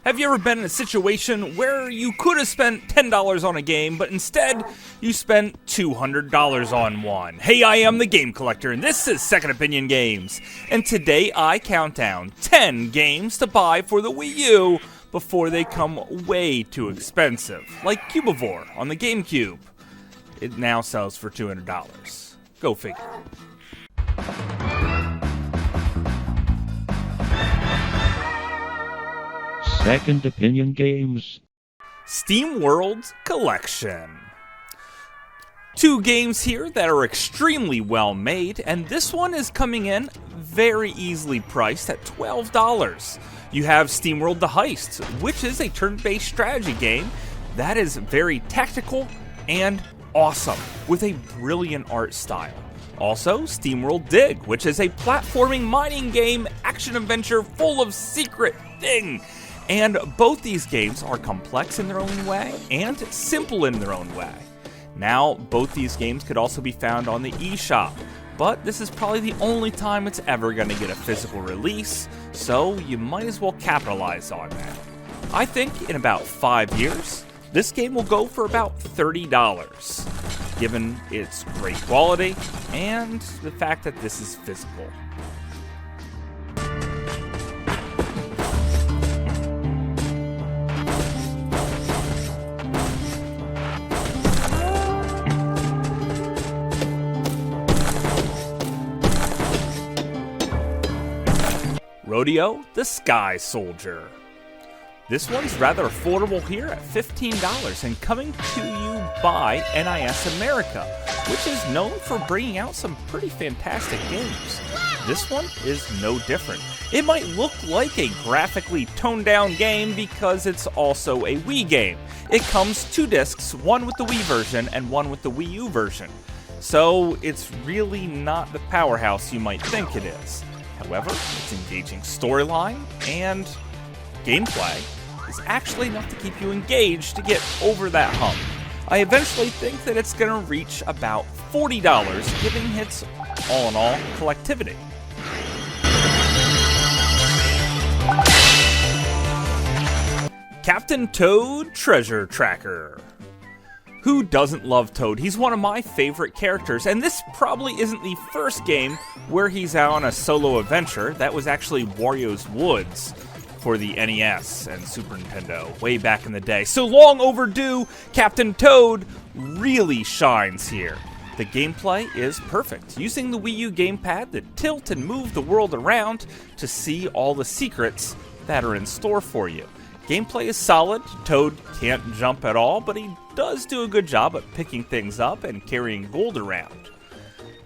Have you ever been in a situation where you could have spent $10 on a game, but instead you spent $200 on one? Hey, I am the Game Collector, and this is Second Opinion Games. And today I count down 10 games to buy for the Wii U before they come way too expensive, like Cubivore on the GameCube. It now sells for $200. Go figure. Second Opinion Games. Steam World Collection. 2 games here that are extremely well made, and this one is coming in very easily priced at $12. You have SteamWorld The Heist, which is a turn-based strategy game that is very tactical and awesome, with a brilliant art style. Also, SteamWorld Dig, which is a platforming mining game action-adventure full of secret thing. And both these games are complex in their own way and simple in their own way. Now, both these games could also be found on the eShop, but this is probably the only time it's ever going to get a physical release, so you might as well capitalize on that. I think in about 5 years, this game will go for about $30, given its great quality and the fact that this is physical. RODEA, the Sky Soldier. This one's rather affordable here at $15 and coming to you by NIS America, which is known for bringing out some pretty fantastic games. This one is no different. It might look like a graphically toned down game because it's also a Wii game. It comes 2 discs, one with the Wii version and one with the Wii U version. So it's really not the powerhouse you might think it is. However, its engaging storyline and gameplay is actually enough to keep you engaged to get over that hump. I eventually think that it's going to reach about $40, giving its all-in-all collectivity. Captain Toad Treasure Tracker. Who doesn't love Toad? He's one of my favorite characters, and this probably isn't the first game where he's out on a solo adventure. That was actually Wario's Woods for the NES and Super Nintendo way back in the day. So long overdue, Captain Toad really shines here. The gameplay is perfect, using the Wii U gamepad to tilt and move the world around to see all the secrets that are in store for you. Gameplay is solid. Toad can't jump at all, but he does do a good job at picking things up and carrying gold around.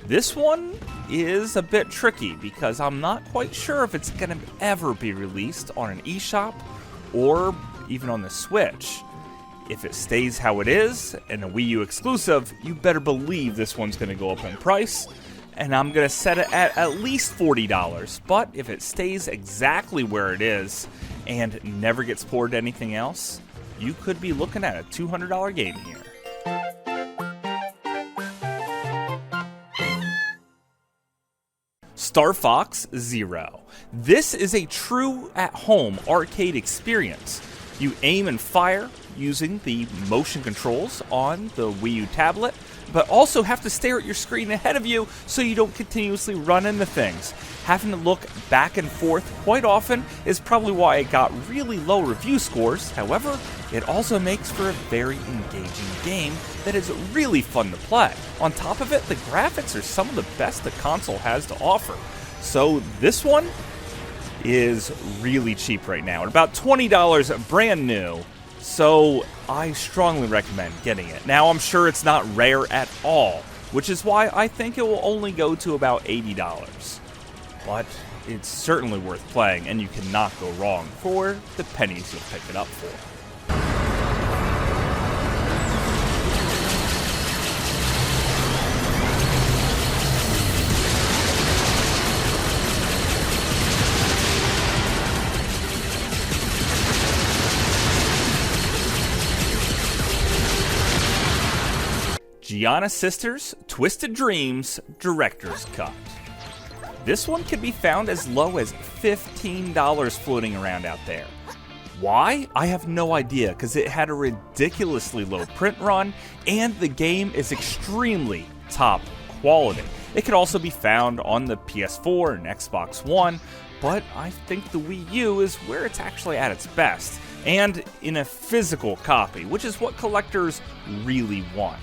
This one is a bit tricky because I'm not quite sure if it's going to ever be released on an eShop or even on the Switch. If it stays how it is and a Wii U exclusive, you better believe this one's going to go up in price, and I'm going to set it at least $40. But if it stays exactly where it is and never gets ported to anything else, you could be looking at a $200 game here. Star Fox Zero. This is a true at-home arcade experience. You aim and fire using the motion controls on the Wii U tablet, but also have to stare at your screen ahead of you so you don't continuously run into things. Having to look back and forth quite often is probably why it got really low review scores. However, it also makes for a very engaging game that is really fun to play. On top of it, the graphics are some of the best the console has to offer. So this one is really cheap right now, at about $20 brand new. So I strongly recommend getting it. Now, I'm sure it's not rare at all, which is why I think it will only go to about $80. But it's certainly worth playing, and you cannot go wrong for the pennies you'll pick it up for. Gianna Sisters Twisted Dreams Director's Cut. This one can be found as low as $15 floating around out there. Why? I have no idea, because it had a ridiculously low print run, and the game is extremely top quality. It could also be found on the PS4 and Xbox One, but I think the Wii U is where it's actually at its best, and in a physical copy, which is what collectors really want.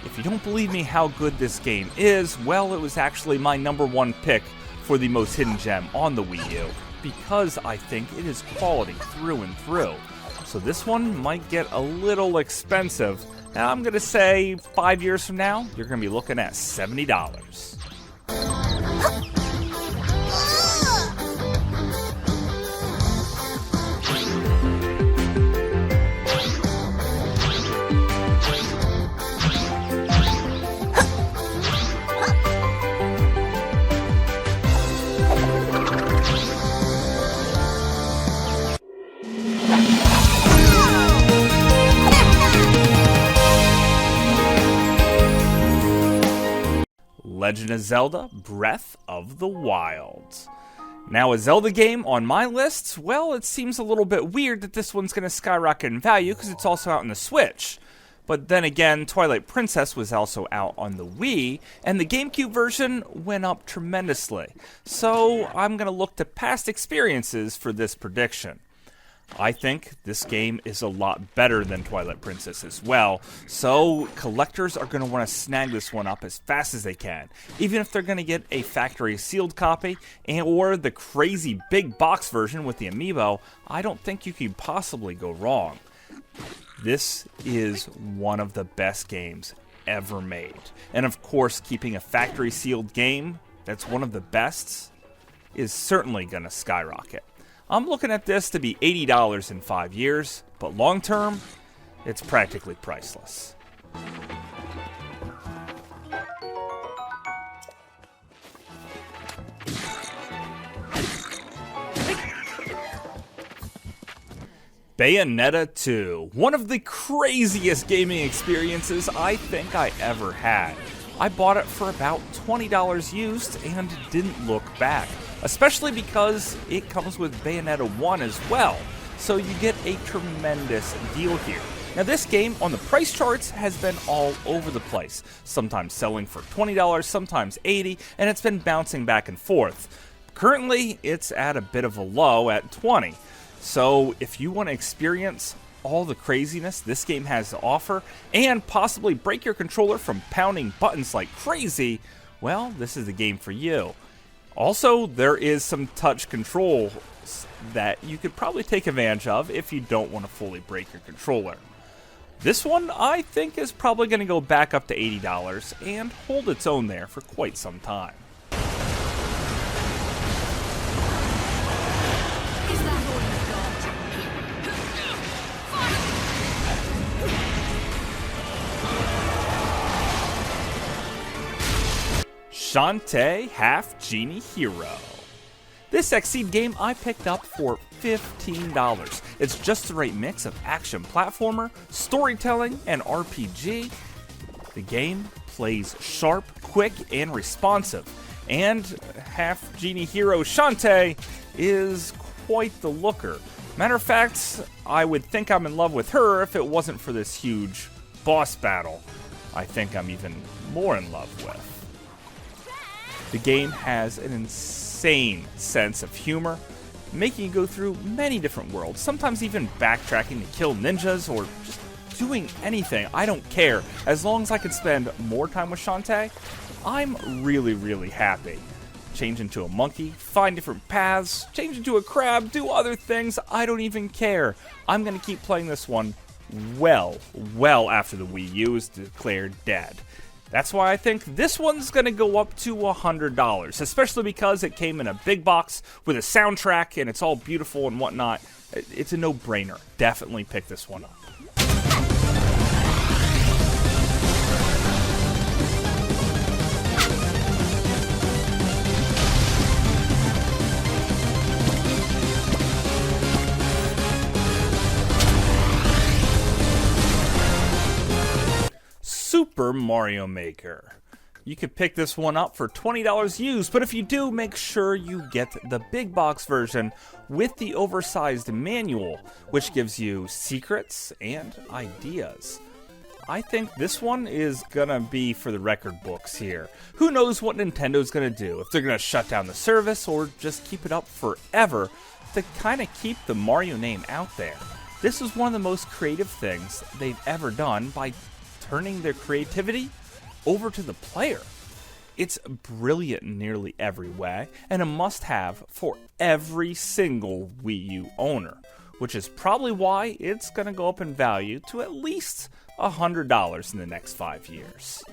If you don't believe me how good this game is, well, it was actually my #1 pick for the most hidden gem on the Wii U, because I think it is quality through and through. So this one might get a little expensive. Now I'm going to say 5 years from now, you're going to be looking at $70. Legend of Zelda: Breath of the Wild. Now, a Zelda game on my list, well, it seems a little bit weird that this one's going to skyrocket in value because it's also out on the Switch. But then again, Twilight Princess was also out on the Wii, and the GameCube version went up tremendously. So I'm going to look to past experiences for this prediction. I think this game is a lot better than Twilight Princess as well, so collectors are going to want to snag this one up as fast as they can, even if they're going to get a factory sealed copy or the crazy big box version with the amiibo. I don't think you can possibly go wrong. This is one of the best games ever made, and of course, keeping a factory sealed game that's one of the best is certainly going to skyrocket. I'm looking at this to be $80 in 5 years, but long term, it's practically priceless. Bayonetta 2, one of the craziest gaming experiences I think I ever had. I bought it for about $20 used and didn't look back, especially because it comes with Bayonetta 1 as well, so you get a tremendous deal here. Now this game on the price charts has been all over the place, sometimes selling for $20, sometimes $80, and it's been bouncing back and forth. Currently, it's at a bit of a low at $20, so if you want to experience all the craziness this game has to offer, and possibly break your controller from pounding buttons like crazy, well, this is the game for you. Also, there is some touch control that you could probably take advantage of if you don't want to fully break your controller. This one, I think, is probably going to go back up to $80 and hold its own there for quite some time. Shantae Half Genie Hero. This Xseed game I picked up for $15. It's just the right mix of action platformer, storytelling, and RPG. The game plays sharp, quick, and responsive. And Half Genie Hero Shantae is quite the looker. Matter of fact, I would think I'm in love with her if it wasn't for this huge boss battle I think I'm even more in love with. The game has an insane sense of humor, making you go through many different worlds, sometimes even backtracking to kill ninjas or just doing anything. I don't care. As long as I can spend more time with Shantae, I'm really, really happy. Change into a monkey, find different paths, change into a crab, do other things, I don't even care. I'm going to keep playing this one well after the Wii U is declared dead. That's why I think this one's going to go up to $100, especially because it came in a big box with a soundtrack and it's all beautiful and whatnot. It's a no-brainer. Definitely pick this one up. Super Mario Maker. You could pick this one up for $20 used, but if you do, make sure you get the big box version with the oversized manual, which gives you secrets and ideas. I think this one is gonna be for the record books here. Who knows what Nintendo's gonna do, if they're gonna shut down the service or just keep it up forever to kind of keep the Mario name out there. This is one of the most creative things they've ever done by turning their creativity over to the player. It's brilliant in nearly every way, and a must-have for every single Wii U owner, which is probably why it's going to go up in value to at least $100 in the next 5 years.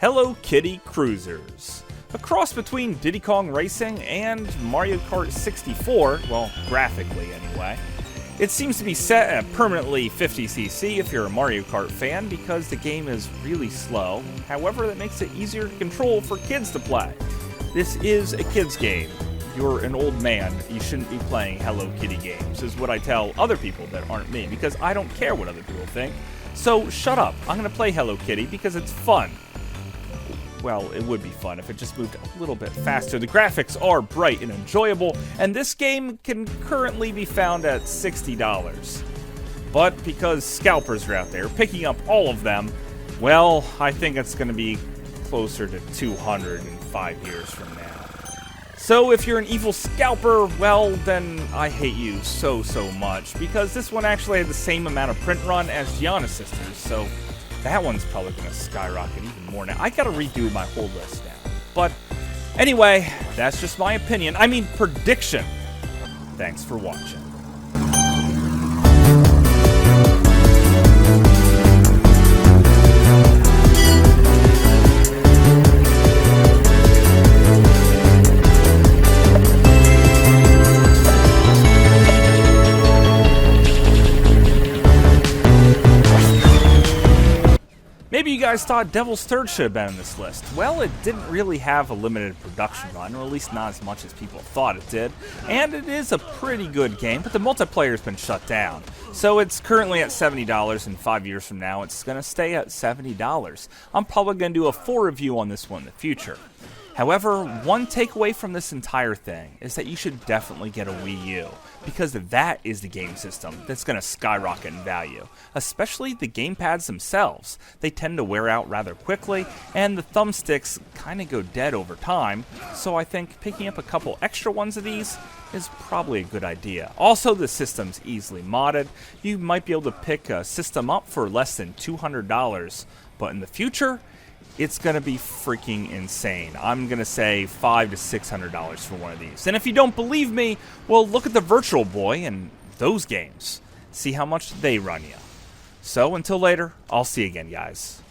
Hello Kitty KRUISERS. A cross between Diddy Kong Racing and Mario Kart 64, well, graphically anyway. It seems to be set at permanently 50cc if you're a Mario Kart fan because the game is really slow. However, that makes it easier to control for kids to play. This is a kid's game. You're an old man, you shouldn't be playing Hello Kitty games, is what I tell other people that aren't me, because I don't care what other people think. So shut up, I'm gonna play Hello Kitty because it's fun. Well, it would be fun if it just moved a little bit faster. The graphics are bright and enjoyable, and this game can currently be found at $60. But because scalpers are out there picking up all of them, well, I think it's going to be closer to $200 in 5 years from now. So if you're an evil scalper, well, then I hate you so much, because this one actually had the same amount of print run as Gianna Sisters, so that one's probably going to skyrocket even more now. I got to redo my whole list now. But anyway, that's just my opinion. I mean, prediction. Thanks for watching. Maybe you guys thought Devil's Third should have been on this list. Well, it didn't really have a limited production run, or at least not as much as people thought it did. And it is a pretty good game, but the multiplayer's been shut down. So it's currently at $70, and 5 years from now it's going to stay at $70. I'm probably going to do a full review on this one in the future. However, one takeaway from this entire thing is that you should definitely get a Wii U, because that is the game system that's going to skyrocket in value, especially the gamepads themselves. They tend to wear out rather quickly, and the thumbsticks kind of go dead over time, so I think picking up a couple extra ones of these is probably a good idea. Also, the system's easily modded. You might be able to pick a system up for less than $200, but in the future, it's going to be freaking insane. I'm going to say $500 to $600 for one of these. And if you don't believe me, well, look at the Virtual Boy and those games. See how much they run you. So until later, I'll see you again, guys.